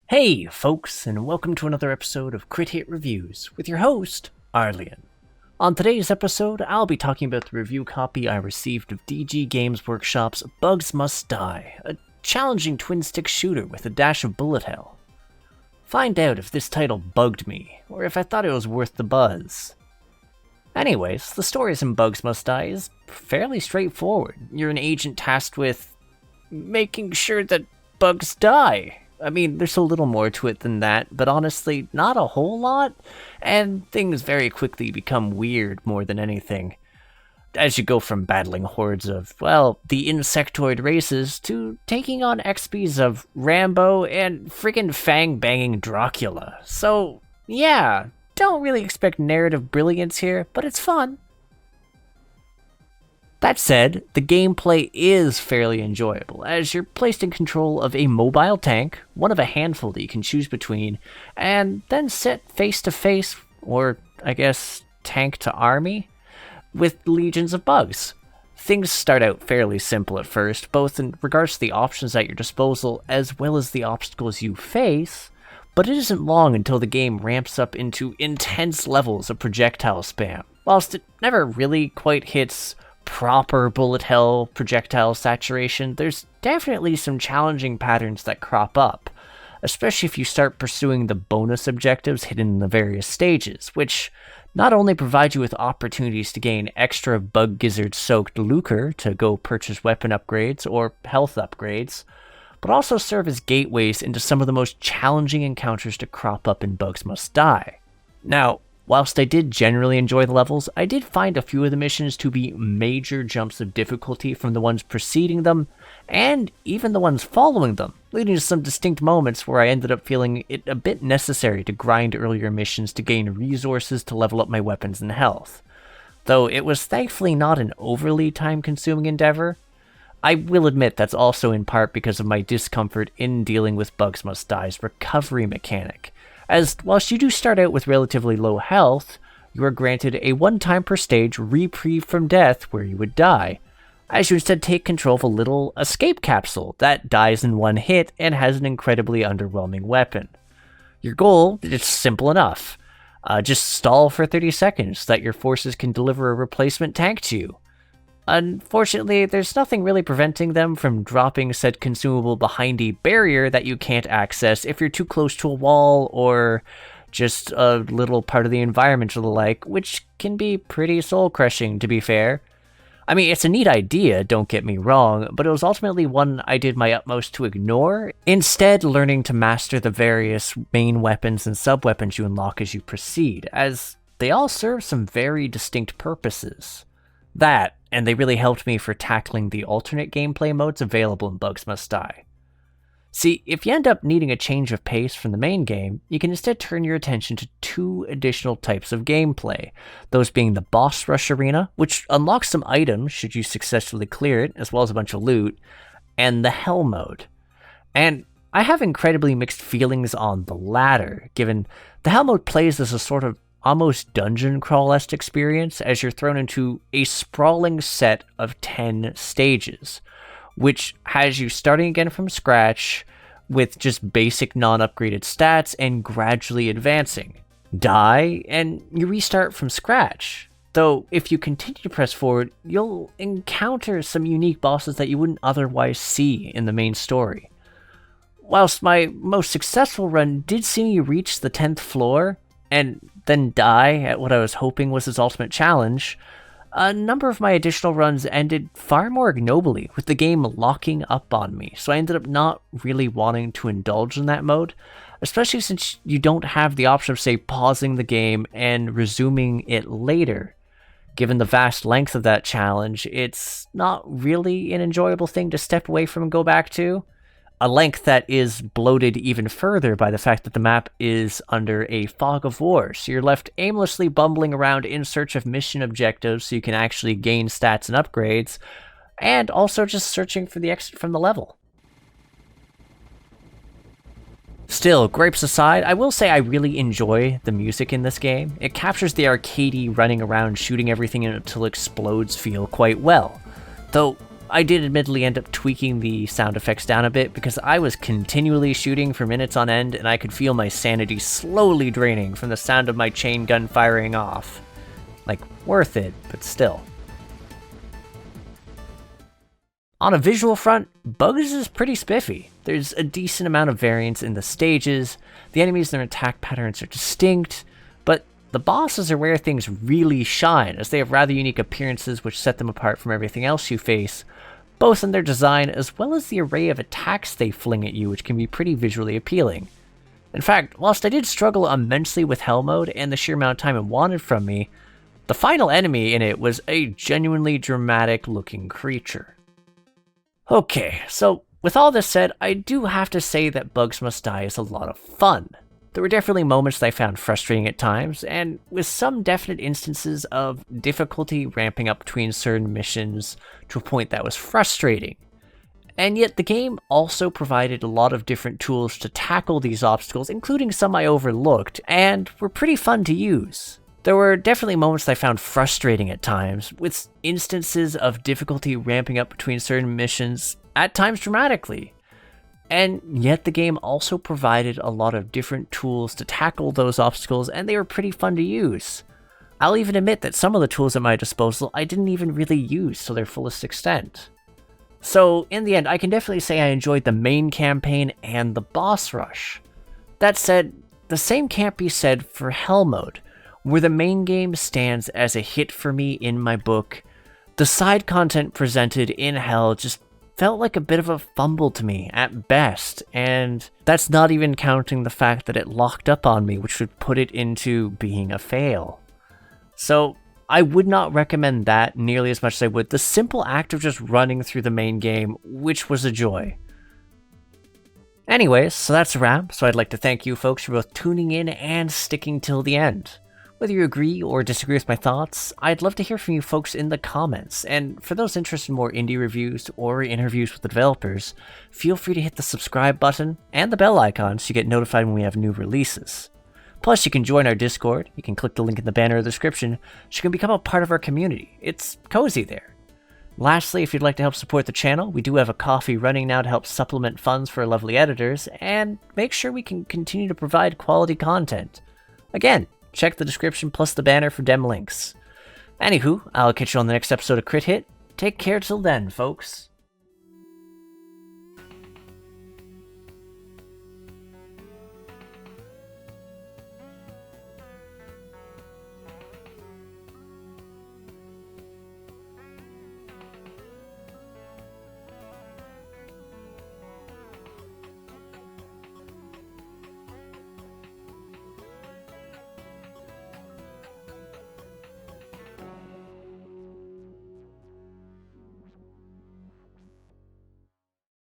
Hey, folks, and welcome to another episode of Crit Hit Reviews with your host, Arlian. On today's episode, I'll be talking about the review copy I received of DG Games Workshop's Bugs Must Die, a challenging twin-stick shooter with a dash of bullet hell. Find out if this title bugged me, or if I thought it was worth the buzz. Anyways, the story in Bugs Must Die is fairly straightforward. You're an agent tasked with making sure that bugs die. I mean, there's a little more to it than that, but honestly, not a whole lot, and things very quickly become weird more than anything. As you go from battling hordes of, well, the insectoid races, to taking on XPs of Rambo and friggin' fang-banging Dracula. So, yeah, don't really expect narrative brilliance here, but it's fun. That said, the gameplay is fairly enjoyable, as you're placed in control of a mobile tank, one of a handful that you can choose between, and then set face-to-face, or I guess tank to army, with legions of bugs. Things start out fairly simple at first, both in regards to the options at your disposal as well as the obstacles you face, but it isn't long until the game ramps up into intense levels of projectile spam. Whilst it never really quite hits proper bullet hell projectile saturation, there's definitely some challenging patterns that crop up, especially if you start pursuing the bonus objectives hidden in the various stages, which not only provide you with opportunities to gain extra bug gizzard soaked lucre to go purchase weapon upgrades or health upgrades, but also serve as gateways into some of the most challenging encounters to crop up in Bugs Must Die. Now, whilst I did generally enjoy the levels, I did find a few of the missions to be major jumps of difficulty from the ones preceding them, and even the ones following them, leading to some distinct moments where I ended up feeling it a bit necessary to grind earlier missions to gain resources to level up my weapons and health. Though it was thankfully not an overly time-consuming endeavor, I will admit that's also in part because of my discomfort in dealing with Bugs Must Die's recovery mechanic, as whilst you do start out with relatively low health, you are granted a one-time per stage reprieve from death where you would die, as you instead take control of a little escape capsule that dies in one hit and has an incredibly underwhelming weapon. Your goal is simple enough. Just stall for 30 seconds so that your forces can deliver a replacement tank to you. Unfortunately, there's nothing really preventing them from dropping said consumable behind a barrier that you can't access if you're too close to a wall or just a little part of the environment or the like, which can be pretty soul-crushing, to be fair. I mean, it's a neat idea, don't get me wrong, but it was ultimately one I did my utmost to ignore, instead learning to master the various main weapons and sub-weapons you unlock as you proceed, as they all serve some very distinct purposes. That, and they really helped me for tackling the alternate gameplay modes available in Bugs Must Die. See, if you end up needing a change of pace from the main game, you can instead turn your attention to two additional types of gameplay, those being the Boss Rush Arena, which unlocks some items should you successfully clear it, as well as a bunch of loot, and the Hell mode. And I have incredibly mixed feelings on the latter, given the Hell mode plays as a sort of almost dungeon crawl-esque experience as you're thrown into a sprawling set of 10 stages, which has you starting again from scratch with just basic non-upgraded stats and gradually advancing. Die, and you restart from scratch. Though, if you continue to press forward, you'll encounter some unique bosses that you wouldn't otherwise see in the main story. Whilst my most successful run did see me reach the 10th floor, and then die at what I was hoping was his ultimate challenge, a number of my additional runs ended far more ignobly, with the game locking up on me, so I ended up not really wanting to indulge in that mode, especially since you don't have the option of, say, pausing the game and resuming it later. Given the vast length of that challenge, it's not really an enjoyable thing to step away from and go back to. A length that is bloated even further by the fact that the map is under a fog of war, so you're left aimlessly bumbling around in search of mission objectives so you can actually gain stats and upgrades, and also just searching for the exit from the level. Still, gripes aside, I will say I really enjoy the music in this game. It captures the arcadey running around shooting everything until it explodes feel quite well. Though, I did admittedly end up tweaking the sound effects down a bit because I was continually shooting for minutes on end and I could feel my sanity slowly draining from the sound of my chain gun firing off. Like, worth it, but still. On a visual front, Bugs is pretty spiffy. There's a decent amount of variance in the stages, the enemies and their attack patterns are distinct, but the bosses are where things really shine, as they have rather unique appearances which set them apart from everything else you face, both in their design as well as the array of attacks they fling at you, which can be pretty visually appealing. In fact, whilst I did struggle immensely with Hell Mode and the sheer amount of time it wanted from me, the final enemy in it was a genuinely dramatic looking creature. Okay, so with all this said, I do have to say that Bugs Must Die is a lot of fun. There were definitely moments that I found frustrating at times, and with some definite instances of difficulty ramping up between certain missions to a point that was frustrating. And yet the game also provided a lot of different tools to tackle these obstacles, including some I overlooked, and were pretty fun to use. There were definitely moments that I found frustrating at times, with instances of difficulty ramping up between certain missions, at times dramatically. And yet the game also provided a lot of different tools to tackle those obstacles, and they were pretty fun to use. I'll even admit that some of the tools at my disposal I didn't even really use to their fullest extent. So in the end, I can definitely say I enjoyed the main campaign and the boss rush. That said, the same can't be said for Hell Mode, where the main game stands as a hit for me in my book. The side content presented in Hell just felt like a bit of a fumble to me at best, and that's not even counting the fact that it locked up on me, which would put it into being a fail. So I would not recommend that nearly as much as I would the simple act of just running through the main game, which was a joy. Anyways, so that's a wrap, so I'd like to thank you folks for both tuning in and sticking till the end. Whether you agree or disagree with my thoughts, I'd love to hear from you folks in the comments, and for those interested in more indie reviews or interviews with the developers, feel free to hit the subscribe button and the bell icon so you get notified when we have new releases. Plus, you can join our Discord, you can click the link in the banner in the description, so you can become a part of our community. It's cozy there. Lastly, if you'd like to help support the channel, we do have a Ko-fi running now to help supplement funds for our lovely editors, and make sure we can continue to provide quality content. Again, check the description plus the banner for dem links. Anywho, I'll catch you on the next episode of Crit Hit. Take care till then, folks.